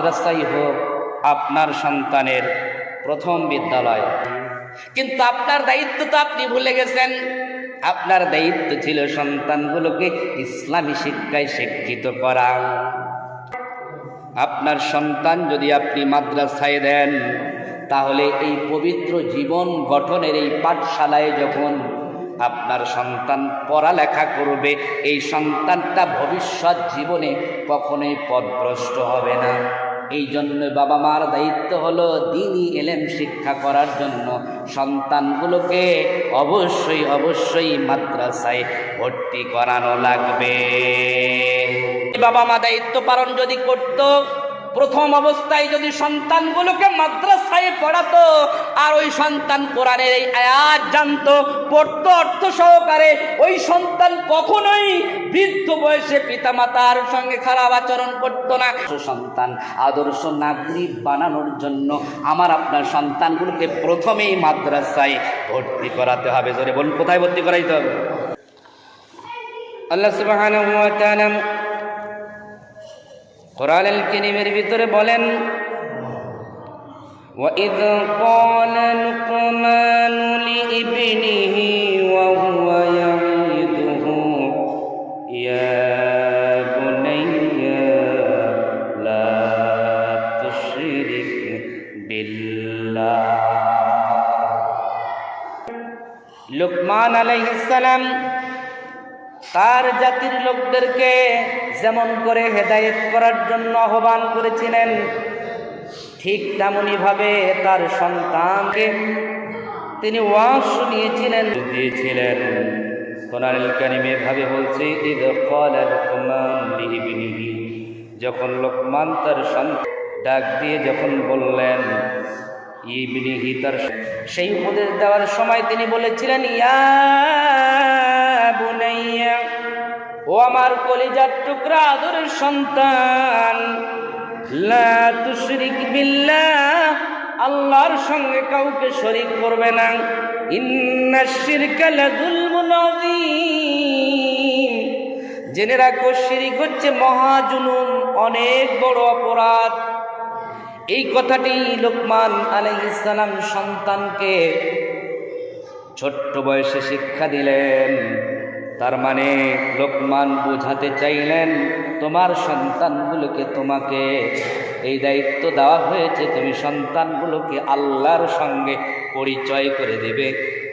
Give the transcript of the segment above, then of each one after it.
মাদ্রাসাই হোক আপনার সন্তানের প্রথম বিদ্যালয়, কিন্তু আপনার দায়িত্ব তো আপনি ভুলে গেছেন। আপনার দায়িত্ব ছিল সন্তানগুলোকে ইসলামী শিক্ষায় শিক্ষিত করা। আপনার সন্তান যদি আপনি মাদ্রাসায় দেন, তাহলে এই পবিত্র জীবন গঠনের এই পাঠশালায় যখন আপনার সন্তান পড়ালেখা করবে, এই সন্তানটা ভবিষ্যৎ জীবনে কখনোই পথভ্রষ্ট হবে না। এই জন্য বাবা মার দায়িত্ব হলো দ্বীনি ইলম শিক্ষা করার জন্য সন্তানগুলোকে অবশ্যই মাদ্রাসায় ভর্তি করানো লাগবে। বাবা মা দায়িত্ব পালন যদি করত, প্রথম অবস্থায় যদি সন্তানগুলোকে মাদ্রাসায় পড়াতো, আর ওই সন্তান কোরআনের এই আয়াত জানতো, পড়তো অর্থ সহকারে, ওই সন্তান কখনোই বৃদ্ধ বয়সে পিতামাতার সঙ্গে খারাপ আচরণ করতো না। সন্তান আদর্শ নাগরিক বানানোর জন্য আমার আপনার সন্তানগুলোকে প্রথমেই মাদ্রাসায় ভর্তি করাতে হবে। জোরে বলুন, কোথায় ভর্তি করাইতে হবে? আল্লাহ সুবহানাহু ওয়া তাআলা কোরআনুল কারীমের ভিতরে বলেন, وَإِذْ قَالَ لُقْمَانُ لِابْنِهِ وَهُوَ يَعِظُهُ يَا بُنَيَّ لَا تُشْرِكْ بِاللَّهِ। লুকমান আলাইহিস সালাম তার জাতির লোকদেরকে যেমন করে হেদায়েত করার জন্য আহ্বান করেছিলেন, ঠিক তেমনি ভাবে তার সন্তানকে তিনি ওয়াজ শুনিয়েছিলেন, দিয়েছিলেন। কোরআনুল কারীমে ভাবে বলছে, ইয ক্বালা লুকমান লিইবনিহি, যখন লোকমান তার সন্তান ডাক দিয়ে যখন বললেন ইবনিহি, তার সেই উপদেশ দেওয়ার সময় তিনি বলেছিলেন, ইয়া বুনাইয়া, ও আমার কলিজার টুকরা আদরের সন্তান, লা তুশরিক বিল্লাহ, আল্লাহর সঙ্গে কাউকে শরীক করবে না। ইন্নাশ শিরকা লাযুলমুন আযীম, জেনে রাখো শিরক হচ্ছে মহাজুলুম, অনেক বড় অপরাধ। এই কথাটি লোকমান আলাইহিস সালাম সন্তানকে ছোট্ট বয়সে শিক্ষা দিলেন। তার মানে লোকমান বোঝাতে চাইলেন, তোমার সন্তানগুলোকে তোমাকে এই দায়িত্ব দেওয়া হয়েছে, তুমি সন্তানগুলোকে আল্লাহর সঙ্গে পরিচয় করে দেবে।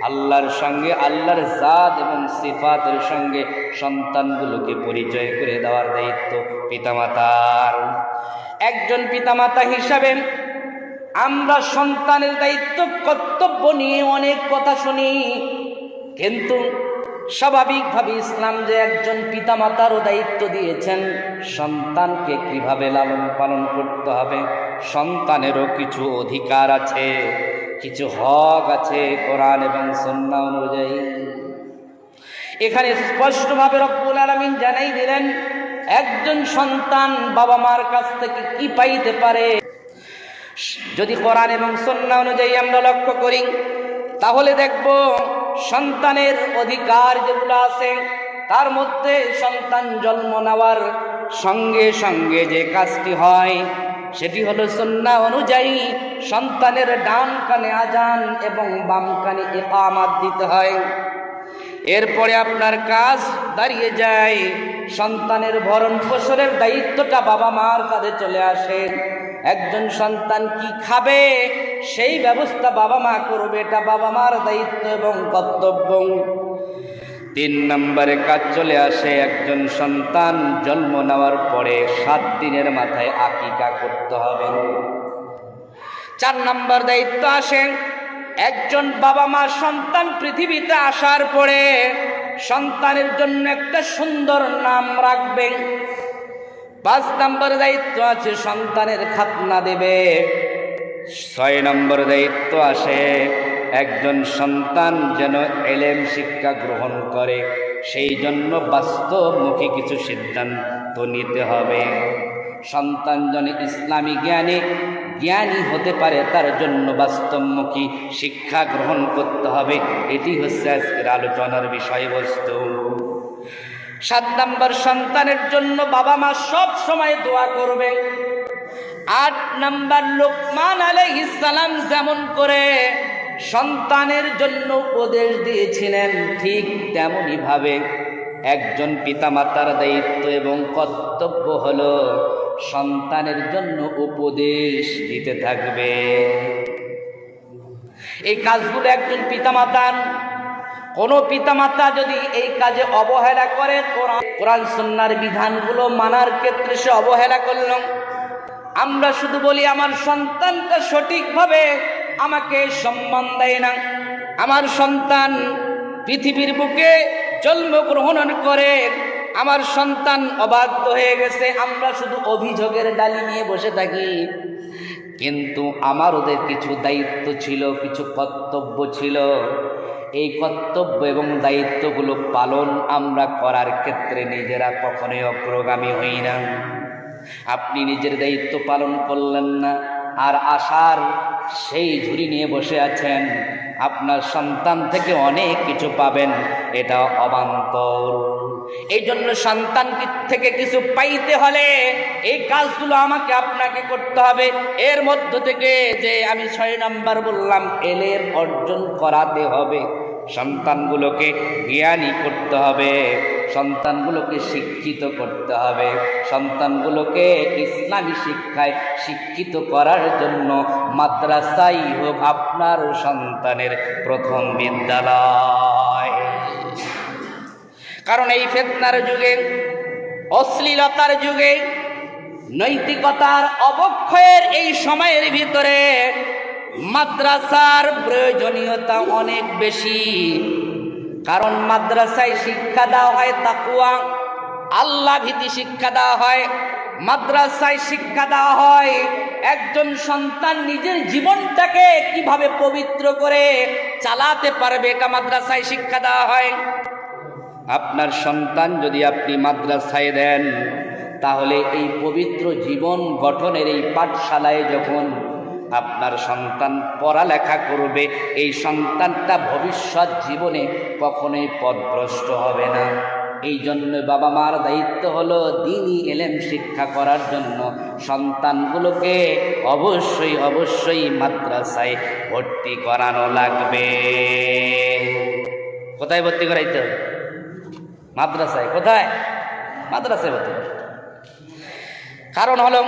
আল্লাহর সঙ্গে, আল্লাহর জাত এবং সিফাতের সঙ্গে সন্তানগুলোকে পরিচয় করে দেওয়ার দায়িত্ব পিতামাতার। একজন পিতামাতা হিসাবে আমরা সন্তানের দায়িত্ব কর্তব্য নিয়ে অনেক কথা শুনি, কিন্তু স্বাভাবিকভাবে ইসলাম যে একজন পিতামাতারও দায়িত্ব দিয়েছেন সন্তানকে কিভাবে লালন পালন করতে হবে, সন্তানেরও কিছু অধিকার আছে, কিছু হক আছে কোরআন এবং সুন্নাহ অনুযায়ী। এখানে স্পষ্টভাবে রব্বুল আলামিন জানাই দিলেন, একজন সন্তান বাবা মার কাছ থেকে কি পাইতে পারে। যদি কোরআন এবং সুন্নাহ অনুযায়ী আমরা লক্ষ্য করি, তাহলে দেখব সন্তানের অধিকার যেগুলো আছে, তার মধ্যে সন্তান জন্ম নেওয়ার সঙ্গে সঙ্গে যে কাজটি হয় সেটি হলো সুন্নাহ অনুযায়ী সন্তানের ডান কানে আজান এবং বাম কানে ইকামত দিতে হয়। এরপরে আপনার কাজ দাঁড়িয়ে যায়, সন্তানের ভরণ পোষণের দায়িত্বটা বাবা মার কাঁধে চলে আসে। একজন সন্তান কি খাবে সেই ব্যবস্থা বাবা মা করবে, এটা বাবা মার দায়িত্ব এবং কর্তব্য। 3 নম্বরে কাজ চলে আসে, একজন সন্তান জন্ম নেওয়ার পরে 7 দিনের মাথায় আকিকা করতে হবে। 4 নম্বর দায়িত্ব আসে, একজন বাবা মা সন্তান পৃথিবীতে আসার পরে সন্তানের জন্য একটা সুন্দর নাম রাখবেন। 5 নম্বর দায়িত্ব আছে, সন্তানের খাতনা দেবে। 6 নম্বর দায়িত্ব আসে, একজন সন্তান যেন ইলম শিক্ষা গ্রহণ করে, সেই জন্য বাস্তবমুখী কিছু সিদ্ধান্ত নিতে হবে। সন্তান যেন ইসলামী জ্ঞানী হতে পারে, তার জন্য বাস্তবমুখী শিক্ষা গ্রহণ করতে হবে। এটি হচ্ছে আজকের আলোচনার বিষয়বস্তু। 7 নম্বর, সন্তানের জন্য বাবা মা সব সময় দোয়া করবে। 8 নাম্বার, লোকমান আলাইহিস সালাম যেমন করে সন্তানের জন্য উপদেশ দিয়েছিলেন, ঠিক তেমনি ভাবে একজন পিতামাতার দায়িত্ব এবং কর্তব্য হলো সন্তানের জন্য উপদেশ দিতে থাকবে। এই কাজগুলো একজন পিতামাতার, কোনো পিতামাতা যদি এই কাজে অবহেলা করে, কোরআন সুন্নাহর বিধানগুলো মানার ক্ষেত্রে সে অবহেলা করল, আমরা শুধু বলি আমার সন্তানটা সঠিকভাবে আমাকে সম্মান দেয় না, আমার সন্তান পৃথিবীর বুকে জন্মগ্রহণ করে, আমার সন্তান অবাধ্য হয়ে গেছে, আমরা শুধু অভিযোগের ডালি নিয়ে বসে থাকি। কিন্তু আমার ওদের কিছু দায়িত্ব ছিল, কিছু কর্তব্য ছিল। এই কর্তব্য এবং দায়িত্বগুলো পালন আমরা করার ক্ষেত্রে নিজেরা কখনোই অগ্রগামী হই না। আপনি নিজের দায়িত্ব পালন করলেন না, আর আশার সেই ঝুড়ি নিয়ে বসে আছেন, আপনার সন্তান থেকে অনেক কিছু পাবেন, এটা অবান্তর। এই জন্য সন্তান থেকে কিছু পাইতে হলে এই কাজগুলো আমাকে আপনাকে করতে হবে। এর মধ্য থেকে যে আমি 6 নাম্বার বললাম, এলেম অর্জন করাতে হবে, সন্তানগুলোকে জ্ঞানী করতে হবে, সন্তানগুলোকে শিক্ষিত করতে হবে, সন্তানগুলোকে ইসলামী শিক্ষায় শিক্ষিত করার জন্য মাদ্রাসাই হোক আপনার সন্তানের প্রথম বিদ্যালয়। কারণ এই ফিতনার যুগে, অশ্লীলতার যুগে, নৈতিকতার অবক্ষয়ের এই সময়ের ভিতরে মাদ্রাসার প্রয়োজনীয়তা অনেক বেশি। কারণ মাদ্রাসায় শিক্ষা দেওয়া হয় তাকওয়া, আল্লাহ ভীতি শিক্ষা দেওয়া হয়, মাদ্রাসায় শিক্ষা দেওয়া হয় একজন সন্তান নিজের জীবনটাকে কিভাবে পবিত্র করে চালাতে পারবে, এটা মাদ্রাসায় শিক্ষা দেওয়া হয়। আপনার সন্তান যদি আপনি মাদ্রাসায় দেন, তাহলে এই পবিত্র জীবন গঠনের এই পাঠশালায় যখন আপনার সন্তান পড়ালেখা করবে, এই সন্তানটা ভবিষ্যৎ জীবনে কখনোই পথভ্রষ্ট হবে না। এই জন্য বাবা মার দায়িত্ব হলো দ্বীনি ইলম শিক্ষা করার জন্য সন্তানগুলোকে অবশ্যই অবশ্যই মাদ্রাসায় ভর্তি করানো লাগবে। কোথায় ভর্তি করাইতে হবে? মাদ্রাসায়। কোথায়? মাদ্রাসায় ভর্তি করতে। কারণ হলো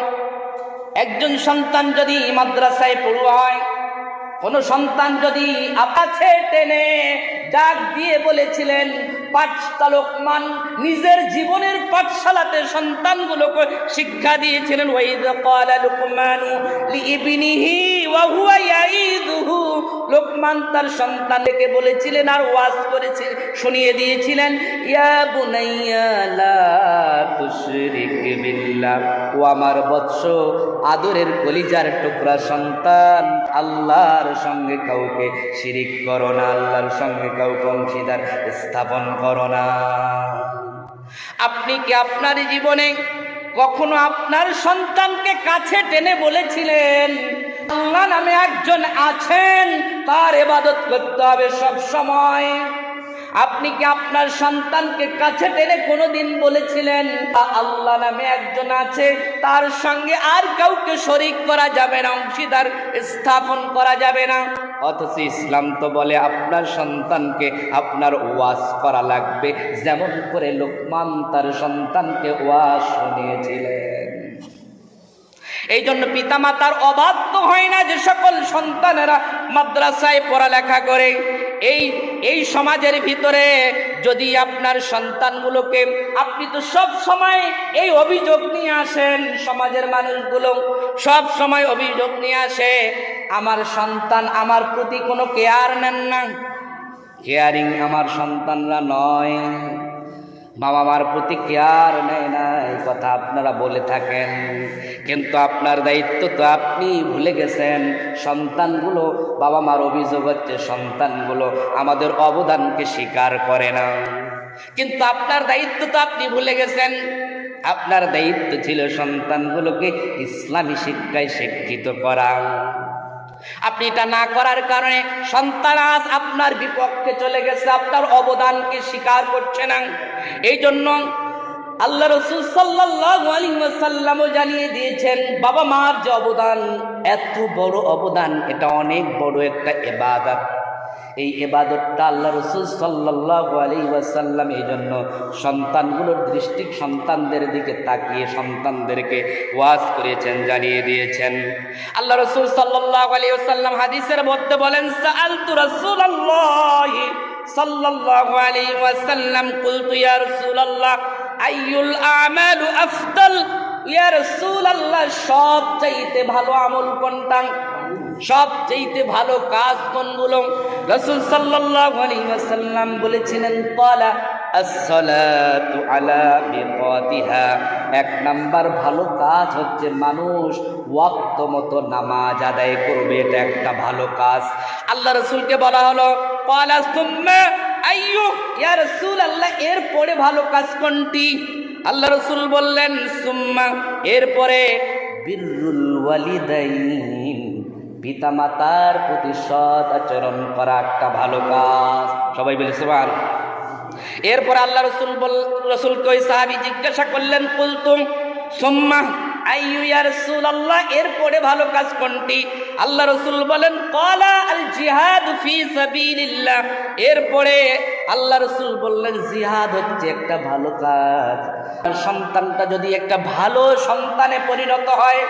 একজন সন্তান যদি মাদ্রাসায় পড়ুয়া হয়, কোনো সন্তান যদি আপাছে টেনে ডাক দিয়ে বলেছিলেন, লোকমান নিজের জীবনের পাঠশালাতে সন্তানগুলোকে শিক্ষা দিয়েছিলেন, ওয়াইদ ক্বালা লুকমানু লিইবনিহি ওয়া হুয়া ইয়াইদুহু, লোকমান তার সন্তানকে বলেছিলেন আর ওয়াজ করেছিলেন, শুনিয়ে দিয়েছিলেন, ইয়া বুনাইয়া লা তুশরিক বিল্লাহ, ও আমার বৎস, আদরের কলিজার টুকরা সন্তান, আল্লাহর সঙ্গে কাউকে শিরিক করো না, আল্লাহর সঙ্গে কাউকে অংশীদার স্থাপন করো না। আপনি কি আপনার জীবনে কখনো আপনার সন্তানকে কাছে টেনে বলেছিলেন, আল্লাহ নামে একজন আছেন, তার ইবাদত করতে হবে সব সময়? আপনি কি আপনার সন্তানকে কাছে টেনে কোনোদিন বলেছিলেন, আল্লাহ নামে একজন আছে, তার সঙ্গে আর কাউকে শরীক করা যাবে না, অংশীদার স্থাপন করা যাবে না? অথচ ইসলাম তো বলে আপনার সন্তানকে আপনার ওয়াজ করা লাগবে, যেমন করে লোকমান তার সন্তানকে ওয়াজ শুনিয়েছিলেন। এই জন্য পিতামাতার অবাধ্য হয় না যে সকল সন্তানেরা মাদ্রাসায় পড়ালেখা করে। এই সমাজের ভিতরে যদি আপনার সন্তানগুলোকে, আপনি তো সব সময় এই অভিযোগ নিয়ে আসেন, সমাজের মানুষগুলো সব সময় অভিযোগ নিয়ে আসে, আমার সন্তান আমার প্রতি কোনো কেয়ার নেন না। কেয়ারিং আমার সন্তানরা নয়, বাবা মার প্রতি কেয়ার নেয় না, এই কথা আপনারা বলে থাকেন। কিন্তু আপনার দায়িত্ব তো আপনি ভুলে গেছেন। সন্তানগুলো, বাবা মার অভিযোগ হচ্ছে সন্তানগুলো আমাদের অবদানকে স্বীকার করে না, কিন্তু আপনার দায়িত্ব তো আপনি ভুলে গেছেন। আপনার দায়িত্ব ছিল সন্তানগুলোকে ইসলামী শিক্ষায় শিক্ষিত করা। আপনি এটা না করার কারণে সন্তান আজ আপনার বিপক্ষে চলে গেছে, আপনার অবদানকে স্বীকার করছে না। এই জন্য আল্লাহ রাসূল সাল্লাল্লাহু আলাইহি ওয়াসাল্লামও জানিয়ে দিয়েছেন বাবা মার যে অবদান, এত বড় অবদান, এটা অনেক বড় একটা ইবাদত। এই ইবাদতটা আল্লাহ রাসূল সাল্লাল্লাহু আলাইহি ওয়াসাল্লাম এই জন্য সন্তানগুলোর দৃষ্টি, সন্তানদের দিকে তাকিয়ে সন্তানদেরকে ওয়াজ করেছেন, জানিয়ে দিয়েছেন। আল্লাহ রাসূল সাল্লাল্লাহু আলাইহি ওয়াসাল্লাম হাদিসের মধ্যে বলেন, সাআলতু রাসূলুল্লাহি সাল্লাল্লাহু আলাইহি ওয়াসাল্লাম, কুলতু ইয়া রাসূলুল্লাহ আইয়ুল আমালু আফদাল, ইয়া রাসূলুল্লাহ সবচাইতে ভালো আমল কোনটা, সবচাইতে ভালো কাজ কোনগুলো? রাসূল সাল্লাল্লাহু আলাইহি ওয়াসাল্লাম বলেছিলেন, ক্বালা আসসালাতু আলা মিকাতিহা, এক নাম্বার ভালো কাজ হচ্ছে মানুষ ওয়াক্ত মতো নামাজ আদায় করবে, এটা একটা ভালো কাজ। আল্লাহ রাসূলকে বলা হলো, ক্বালা সুম্মা আইয়ু, ইয়া রাসূলুল্লাহ এরপরে ভালো কাজ কোনটি? আল্লাহ রাসূল বললেন, সুম্মা, এরপরে বিররুল ওয়ালিদাইন, পিতামাতার প্রতি সৎ আচরণ করা একটা ভালো কাজ। সবাই বলে সুবহানাল্লাহ। এরপর আল্লাহ রাসূলকে ওই সাহাবী জিজ্ঞাসা করলেন, কুলতুম সুম্মা আইয়ু ইয়া রাসূলুল্লাহ এরপরে ভালো কাজ কোনটি? আল্লাহ রাসূল বলেন, ক্বালা আল জিহাদ ফি সাবিলিল্লাহ, এরপরে আল্লাহ রাসূল বললেন জিহাদ হচ্ছে একটা ভালো কাজ। সন্তানটা যদি একটা ভালো সন্তানে পরিণত হয়,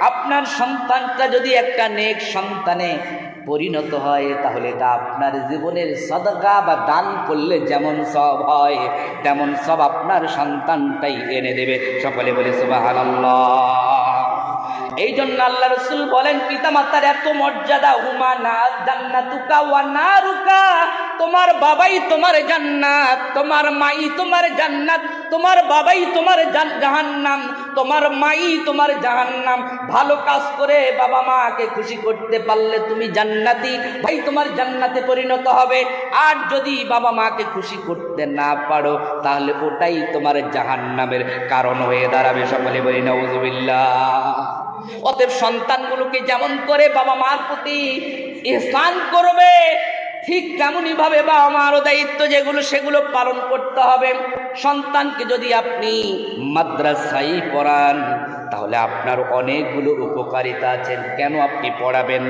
আপনার সন্তানটা যদি একটা নেক সন্তানে পরিণত হয়, তাহলে এটা আপনার জীবনের সাদকা বা দান করলে যেমন সব হয়, তেমন সব আপনার সন্তানটাই এনে দেবে। সকলে বলে সুবহানাল্লাহ। এই জন্য আল্লাহ রাসূল বলেন, পিতামাতার এত মর্যাদা, হুমা না জান্নাতুকা ওয়া নারুকা, তোমার বাবাই তোমার জান্নাত, তোমার মাই তোমার জান্নাত, তোমার বাবাই তোমার জাহান্নাম, তোমার মাই তোমার জাহান্নাম। ভালো কাজ করে বাবা মাকে খুশি করতে পারলে তুমি জান্নাতি, ভাই তোমার জান্নাতে পরিণত হবে। আর যদি বাবা মাকে খুশি করতে না পারো, তাহলে ওটাই তোমার জাহান্নামের কারণ হয়ে দাঁড়াবে। সকলে বলি নাউযুবিল্লাহ। অতএব সন্তানগুলোকে যেমন করে বাবা মার প্রতি ইহসান করবে, ঠিক তেমনই ভাবে বাবা মারও দায়িত্ব যেগুলো সেগুলো পালন করতে হবে। সন্তানকে যদি আপনি মাদ্রাসায় পড়ান, তাহলে আপনার অনেকগুলো উপকারিতা আছে। কেন আপনি পড়াবেন?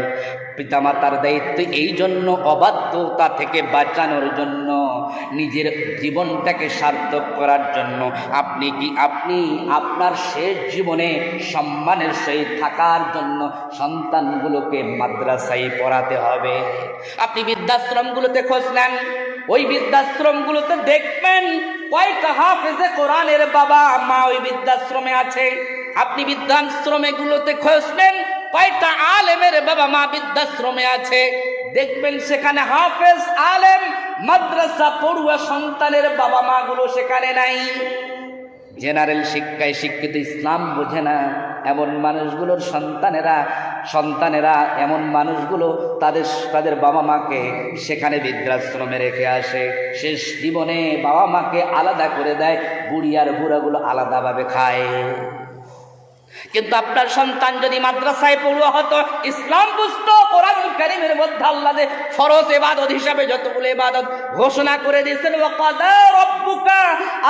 পিতামাতার দায়িত্ব এই জন্য, অবাধ্যতা থেকে বাঁচানোর জন্য, নিজের জীবনটাকে সার্থক করার জন্য। আপনি আপনার শেষ জীবনে সম্মানের সহিত থাকার জন্য সন্তানগুলোকে মাদ্রাসায় পড়াতে হবে। আপনি বৃদ্ধাশ্রমগুলোতে খোঁজ নেন, ওই বৃদ্ধাশ্রমগুলোতে দেখবেন কয়টা হাফেজে কোরআনের বাবা মা ওই বৃদ্ধাশ্রমে আছে। আপনি বৃদ্ধাশ্রমগুলোতে খোঁজ নেন কয়টা আলেমের বাবা মা বৃদ্ধাশ্রমে আছে। দেখবেন সেখানে হাফেজ, আলেম, মাদ্রাসা পড়ুয়া সন্তানের বাবা মা গুলো সেখানে নাই। জেনারেল শিক্ষায় শিক্ষিত, ইসলাম বোঝে না এমন মানুষগুলোর সন্তানেরা এমন মানুষগুলো তাদের বাবা মাকে সেখানে বৃদ্ধাশ্রমে রেখে আসে। শেষ জীবনে বাবা মাকে আলাদা করে দেয়, বুড়ি আর বুড়াগুলো আলাদাভাবে খায়। কিন্তু আপনার সন্তান যদি মাদ্রাসায় পড়ুয়া হতো, ইসলাম বুঝতো, কোরআন কারীমের মধ্যে আল্লাহ ফরজ ইবাদত হিসাবে যতগুলো ইবাদত ঘোষণা করে দিয়েছেন, ওয়া কাদা রাব্বুকা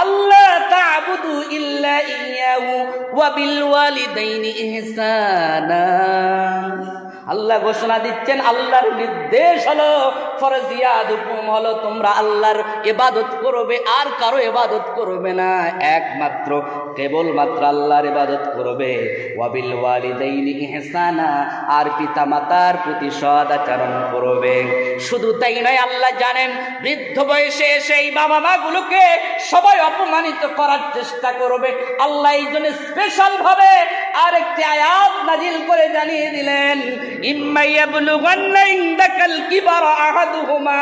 আল্লা তা'বুদু ইল্লা ইয়্যাহু ওয়া বিল ওয়ালিদাইনি ইহসানা। আল্লাহ ঘোষণা দিচ্ছেন, আল্লাহর নির্দেশ হলো, ফরজিয়াত হুকুম হলো, তোমরা আল্লাহর ইবাদত করবে, আর কারো ইবাদত করবে না, একমাত্র কেবলমাত্র আল্লাহর ইবাদত করবে। ওয়াবিল ওয়ালিদাইনি ইহসানা, আর পিতামাতার প্রতি সৎ আচরণ করবে। শুধু তাই নয়, আল্লাহ জানেন বৃদ্ধ বয়সে এসে এই বাবা মাগুলোকে সবাই অপমানিত করার চেষ্টা করবে। আল্লাহ এই জন্য স্পেশাল ভাবে আরেকটি আয়াত নাজিল করে জানিয়ে দিলেন, ইম্মা ইয়াবলুগান্না ইনদাকাল কিবারা আহাদুহুমা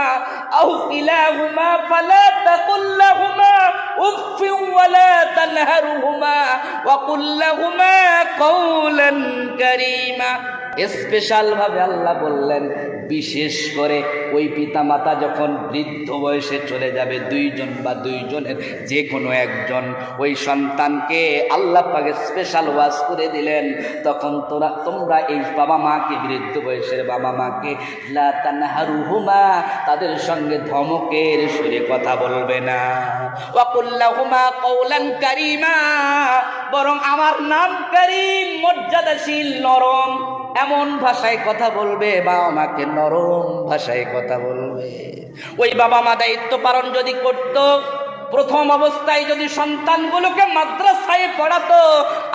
আও কিলাহুমা ফালা তাকুল লাহুমা উফফিন ওয়ালা তানহারহুমা ওয়া কুল লাহুমা কওলান কারীমা। স্পেশাল ভাবে আল্লাহ বললেন, বিশেষ করে ওই পিতামাতা যখন বৃদ্ধ বয়সে চলে যাবে, দুইজন বা দুইজনের যে কোনো একজন, ওই সন্তানকে আল্লাহ পাকে স্পেশাল ওয়াজ করে দিলেন, তখন তোমরা এই বাবা মাকে, বৃদ্ধ বয়সের বাবা মাকে, লা তানহারুহুমা, তাদের সঙ্গে ধমকের সুরে কথা বলবে না, ওয়া কুল লাহুমা কওলান কারীমা, বরং আমার নাম কারীম, মর্যাদাশীল, নরম, এমন ভাষায় কথা বলবে, বাবা মাকে নরম ভাষায় কথা বলবে। ওই বাবা মা দায়িত্ব পালন যদি করত, প্রথম অবস্থায় যদি সন্তানগুলোকে মাদ্রাসায় পড়াতো,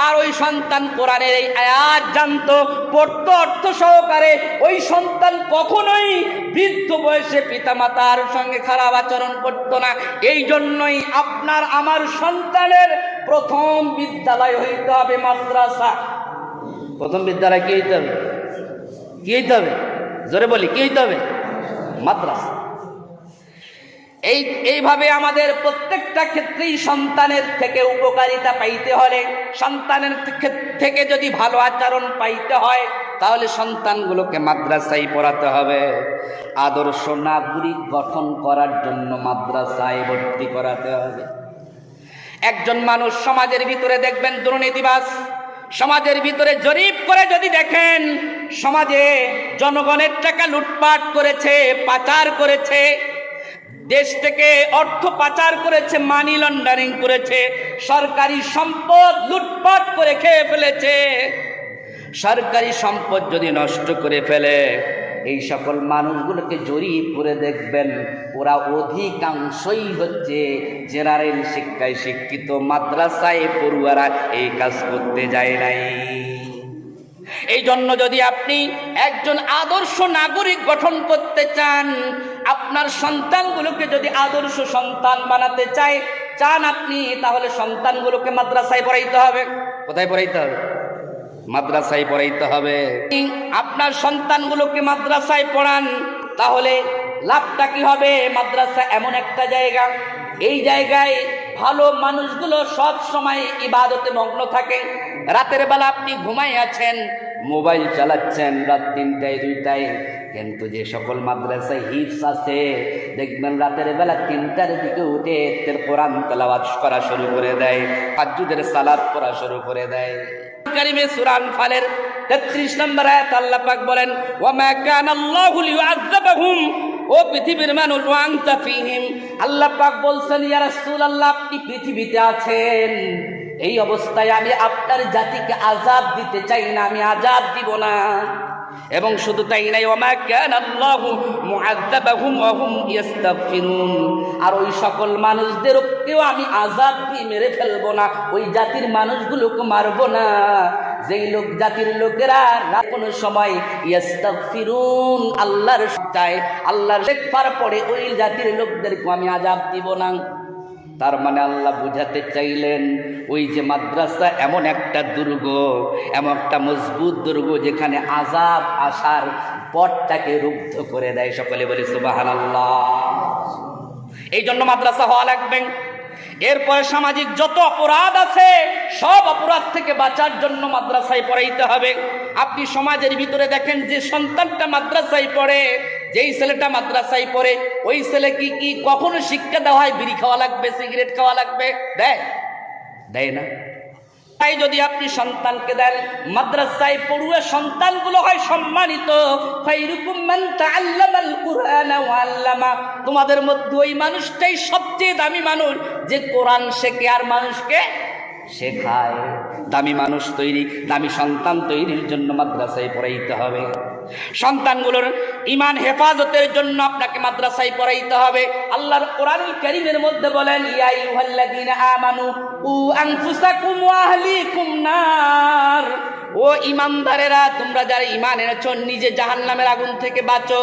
আর ওই সন্তান কোরআনের এই আয়াত জানতো, পড়তো অর্থ সহকারে, ওই সন্তান কখনোই বৃদ্ধ বয়সে পিতামাতার সঙ্গে খারাপ আচরণ করতো না। এই জন্যই আপনার আমার সন্তানের প্রথম বিদ্যালয় হইতে হবে মাদ্রাসা। প্রথম বিদ্যালয় কি হইতে হবে? কি হইতে হবে? জোরে বলি, কি হইতে হবে? মাদ্রাসা। এইভাবে আমাদের প্রত্যেকটা ক্ষেত্রেই সন্তানের থেকে উপকারিতা পাইতে হলে, সন্তানের থেকে যদি ভালো আচরণ পাইতে হয়, তাহলে সন্তানগুলোকে মাদ্রাসায় পড়াতে হবে। আদর্শ নাগরিক গঠন করার জন্য মাদ্রাসায় ভর্তি করাতে হবে। একজন মানুষ সমাজের ভিতরে দেখবেন দুর্নীতিবাজ, সমাজের ভিতরে জরিপ করে যদি দেখেন সমাজে জনগণের টাকা লুটপাট করেছে, পাচার করেছে, দেশ থেকে অর্থ পাচার করেছে, মানি লন্ডারিং করেছে, সরকারি সম্পদ লুটপাট করে খেয়ে ফেলেছে, সরকারি সম্পদ যদি নষ্ট করে ফেলে, এই সকল মানুষগুলোকে জরিপ করে দেখবেন ওরা অধিকাংশই হচ্ছে জেনারেল শিক্ষায় শিক্ষিত, মাদ্রাসায় পড়ুয়ারা এই কাজ করতে যায় নাই। এই জন্য যদি আপনি একজন আদর্শ নাগরিক গঠন করতে চান, আপনার সন্তানগুলোকে যদি আদর্শ সন্তান বানাতে চান আপনি, তাহলে সন্তানগুলোকে মাদ্রাসায় পড়াইতে হবে। কোথায় পড়াইতে হবে? মাদ্রাসায় পড়াইতে হবে। আপনার সন্তানগুলোকে মাদ্রাসায় পড়ান, তাহলে লাভটা কি হবে? মাদ্রাসা এমন একটা জায়গা, এই জায়গায় ভালো মানুষগুলো সব সময় ইবাদতে মগ্ন থাকে। রাতের বেলা আপনি ঘুমাই আছেন, মোবাইল চালাচ্ছেন রাত 3টায় 2টায়, কিন্তু যে সকল মাদ্রাসায় হিফজ আছে, দেখবেন রাতের বেলা 3টার দিকে উঠে কোরআন তেলাওয়াত করা শুরু করে দেয়, তাহাজ্জুদের সালাত পড়া শুরু করে দেয়। কারিমে সূরা আনফালের 33 নম্বর আয়াত আল্লাহ পাক বলেন, ওয়া মা কানা আল্লাহু লিউআযযাবাহুম, ও পৃথিবীর মানুষ, ওয়া আনতা ফীহিম, আল্লাহ পাক বলছেন, ইয়া রাসূলুল্লাহ, আপনি পৃথিবীতে আছেন, এই অবস্থায় আমি আপনার জাতিকে আযাব দিতে চাই না, আমি আযাব দিব না। এবং শুধু তাই নাই, ওয়া মা কানা আল্লাহু মুআযযাবাহুম ওয়া হুম ইস্তাগফিরুন, আর ওই সকল মানুষদেরকেও আমি আযাব দিয়ে মেরে ফেলবো না, ওই জাতির মানুষগুলোকে মারবো না যেই জাতির লোকেরা কোনো সময় ইস্তাগফিরুন, আল্লাহর চায়, আল্লাহর ইস্তিগফার পড়ে, ওই জাতির লোকদেরকে আমি আযাব দিব না। তার মানে আল্লাহ বুঝাতে চাইলেন, ওই যে মাদ্রাসা এমন একটা দুর্গ, এমন একটা মজবুত দুর্গ, যেখানে আযাব আসার পথটাকে রুদ্ধ করে দেয়। সকলে বলে সুবহানাল্লাহ। এই জন্য মাদ্রাসা হওয়া লাগবে। এরপরে সামাজিক যত অপরাধ আছে, সব অপরাধ থেকে বাঁচার জন্য মাদ্রাসায় পড়াইতে হবে। আপনি সমাজের ভিতরে দেখেন, যে সন্তানটা মাদ্রাসায় পড়ে, যেই ছেলেটা মাদ্রাসায় পড়ে, ওই ছেলে কি কখনো শিক্ষা দেওয়া হয় বিড়ি খাওয়া লাগবে, সিগারেট খাওয়া লাগবে? দেয় না। তাই যদি আপনি সন্তানকে দেন মাদ্রাসায় পড়ুয়া, সন্তানগুলো হয় সম্মানিত। খায়রুকুম মান তাআল্লামাল কুরআনা ওয়া আল্লামা, তোমাদের মধ্যে ওই মানুষটাই সবচেয়ে দামি মানুষ যে কোরআন শেখে আর মানুষকে শেখায়। দামি মানুষ তৈরি, দামি সন্তান তৈরির জন্য মাদ্রাসায় পড়াইতে হবে। সন্তানগুলোর ঈমান হেফাজতের জন্য আপনাকে মাদ্রাসায় পড়াইতে হবে। আল্লাহর কোরআনুল কারীমের মধ্যে বলেন, ইয়া আইয়ুহাল্লাযীনা আমানু উ আনফুসাকুম ওয়া আহলিকুম নার, ও ঈমানদারেরা, তোমরা যারা ঈমান এনেছো, নিজে জাহান্নামের আগুন থেকে বাঁচো,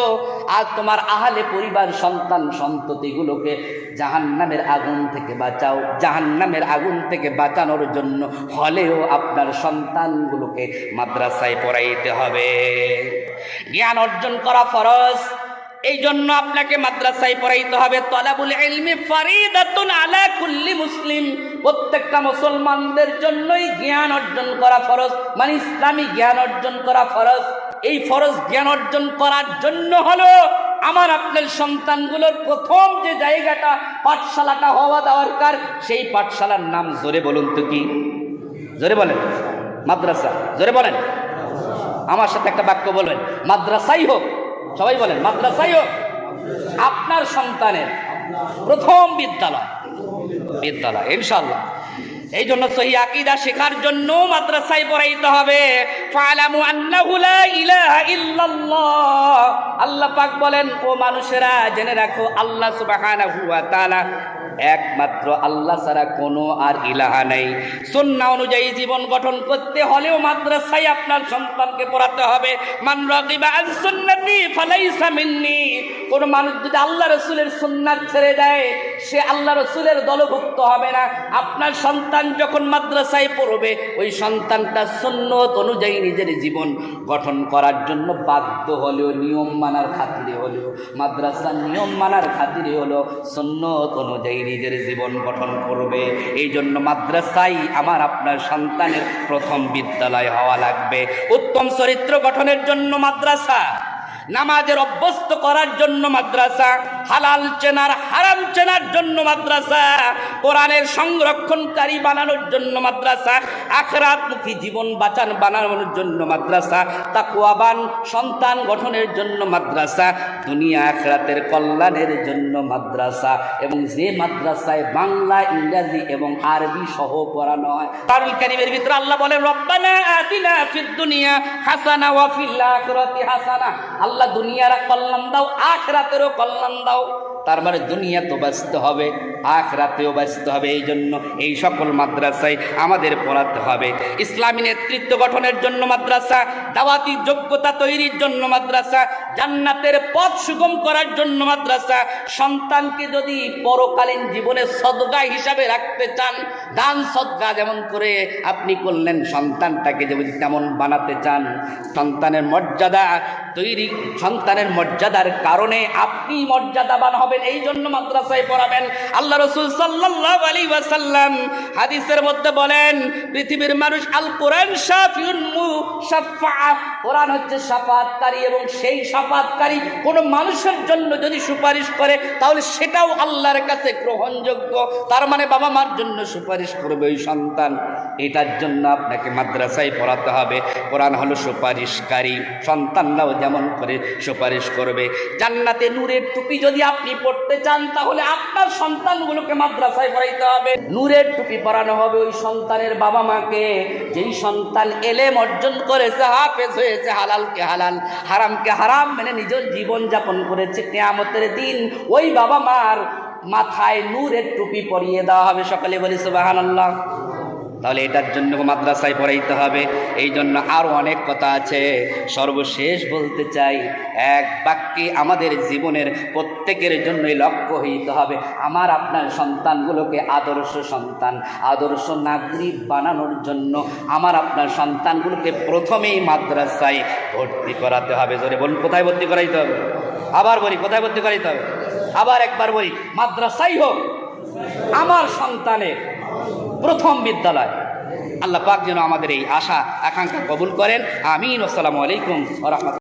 আর তোমার আহলে পরিবার, সন্তান সন্ততিগুলোকে জাহান্নামের আগুন থেকে বাঁচাও। জাহান্নামের আগুন থেকে বাঁচানোর জন্য হলেও আপনার সন্তানগুলোকে মাদ্রাসায় পড়াইতে হবে। জ্ঞান অর্জন করা ফরজ, এই জন্য আপনাকে মাদ্রাসায় পড়াইতে হবে। তলাবুল ইলমি ফারিদাতুন আলা কুল্লি মুসলিম, প্রত্যেকটা মুসলমানদের জন্যই জ্ঞান অর্জন করা ফরজ, মানে ইসলামী জ্ঞান অর্জন করা ফরজ। এই ফরজ জ্ঞান অর্জন করার জন্য হলো আমার আপনার সন্তানগুলোর প্রথম যে জায়গাটা, পাঠশালাটা হওয়া দরকার, সেই পাঠশালার নাম জোরে বলুন তো কি? জোরে বলেন। মাদ্রাসা। জোরে বলেন। আমার সাথে একটা বাক্য বলবেন, মাদ্রাসাই হোক। সবাই বলেন, মাদ্রাসাই হোক আপনার সন্তানের প্রথম বিদ্যালয়। বিদ্যালয় ইনশাআল্লাহ। এই জন্য সহি আকীদা শেখার জন্য মাদ্রাসায় পড়াইতে হবে। ফালামু আন্নাহু লা ইলাহা ইল্লাল্লাহ, আল্লাহ পাক বলেন, ও মানুষেরা জেনে রাখো আল্লাহ সুবহানাহু ওয়া তাআলা একমাত্র আল্লাহ ছাড়া কোনো আর ইলাহা নেই। সুন্নাহ অনুযায়ী জীবন গঠন করতে হলেও মাদ্রাসায় আপনার সন্তানকে পড়াতে হবে। মান রাগিবা আন সুন্নতি ফালাইসা মিন্নি, কোন মানুষ যদি আল্লাহ রাসূলের সুন্নাত ছেড়ে দেয় সে আল্লাহ রাসূলের দলভুক্ত হবে না। আপনার সন্তান যখন মাদ্রাসায় পড়বে, ওই সন্তানটা সুন্নত অনুযায়ী নিজের জীবন গঠন করার জন্য বাধ্য হলেও, নিয়ম মানার খাতিরে হলেও, মাদ্রাসার নিয়ম মানার খাতিরে হলো সুন্নত অনুযায়ী নিজের জীবন গঠন করবে। এই জন্য মাদ্রাসাই আমার আপনার সন্তানের প্রথম বিদ্যালয় হওয়া লাগবে। উত্তম চরিত্র গঠনের জন্য মাদ্রাসা, নামাজের অভ্যস্ত করার জন্য মাদ্রাসা, হালাল চেনার হারাম চেনার জন্য মাদ্রাসা, কোরআনের সংরক্ষণকারী বানানোর জন্য মাদ্রাসা, আখিরাতমুখী জীবন বানানোর জন্য মাদ্রাসা, তাকওয়াবান সন্তান গঠনের জন্য মাদ্রাসা, দুনিয়া আখিরাতের কল্যাণের জন্য মাদ্রাসা। এবং যে মাদ্রাসায় বাংলা, ইংরেজি এবং আরবি সহ পড়ানো হয়। কারুল কারীমের ভিতরে আল্লাহ বলেন, রব্বানা আতিনা ফিদ দুনিয়া হাসানা ওয়া ফিল আখিরাতি হাসানা, আল্লাহ দুনিয়ার কল্যাণ দাও, আখিরাতেরও কল্যাণ দাও। তার মানে দুনিয়া তো বাঁচতে হবে, আখিরাতেও বাঁচতে হবে। এই জন্য এই সকল মাদ্রাসায় আমাদের পড়াতে হবে। ইসলামী নেতৃত্ব গঠনের জন্য মাদ্রাসা, দাওয়াতি যোগ্যতা তৈরির জন্য মাদ্রাসা, জান্নাতের পথ সুগম করার জন্য মাদ্রাসা। সন্তানকে যদি পরকালীন জীবনে সদকা হিসাবে রাখতে চান, দান সদকা যেমন করে আপনি করলেন, সন্তানটাকে যদি তেমন বানাতে চান, সন্তানের মর্যাদা তৈরি, সন্তানের মর্যাদার কারণে আপনি মর্যাদাবান হবেন। এই জন্য মাদ্রাসায় পড়াবেন। আল্লাহ রাসূল সাল্লাল্লাহু আলাইহি ওয়াসাল্লাম হাদিসের মধ্যে বলেন, পৃথিবীর মানুষ আল কোরআন শাফিউন মুশাফফা, কোরআন হচ্ছে শাফাআতকারী, এবং সেই শাফাআতকারী কোন মানুষের জন্য যদি সুপারিশ করে তাহলে সেটাও আল্লাহর কাছে গ্রহণযোগ্য। তার মানে বাবা মার জন্য সুপারিশ করবে ওই সন্তান। এটার জন্য আপনাকে মাদ্রাসায় পড়াতে হবে। কোরআন হলো সুপারিশকারী, সন্তানরাও যেমন করে সুপারিশ করবে। জান্নাতে নূরের টুপি যদি আপনি পড়তে চান তাহলে আপনার সন্তানগুলোকে মাদ্রাসায় পড়াইতে হবে। নূরের টুপি পরানো হবে ওই সন্তানের বাবা মাকে, যেই সন্তান এলেম অর্জন করেছে, হাফেজ হয়েছে, হালালকে হালাল হারামকে হারাম মেনে নিজের জীবন যাপন করেছে। কিয়ামতের দিন ওই বাবা মার মাথায় নূরের টুপি পরিয়ে দেওয়া হবে। সকলে বলি সুবহানাল্লাহ। তাহলে এটার জন্য মাদ্রাসায় পড়াইতে হবে। এই জন্য আরও অনেক কথা আছে। সর্বশেষ বলতে চাই, এক বাক্যে আমাদের জীবনের প্রত্যেকের জন্যই লক্ষ্য হইতে হবে আমার আপনার সন্তানগুলোকে আদর্শ সন্তান, আদর্শ নাগরিক বানানোর জন্য আমার আপনার সন্তানগুলোকে প্রথমেই মাদ্রাসায় ভর্তি করাতে হবে। জোরে বলুন, কোথায় ভর্তি করাইতে হবে? আবার বলি, কোথায় ভর্তি করাইতে হবে? আবার একবার বলি, মাদ্রাসাই হোক আমার সন্তানের প্রথম বিদ্যালয়। আল্লাহ পাক যেন আমাদের এই আশা আকাঙ্ক্ষা কবুল করেন। আমিন। আসসালামু আলাইকুম ওয়া রাহমাতুল্লাহ।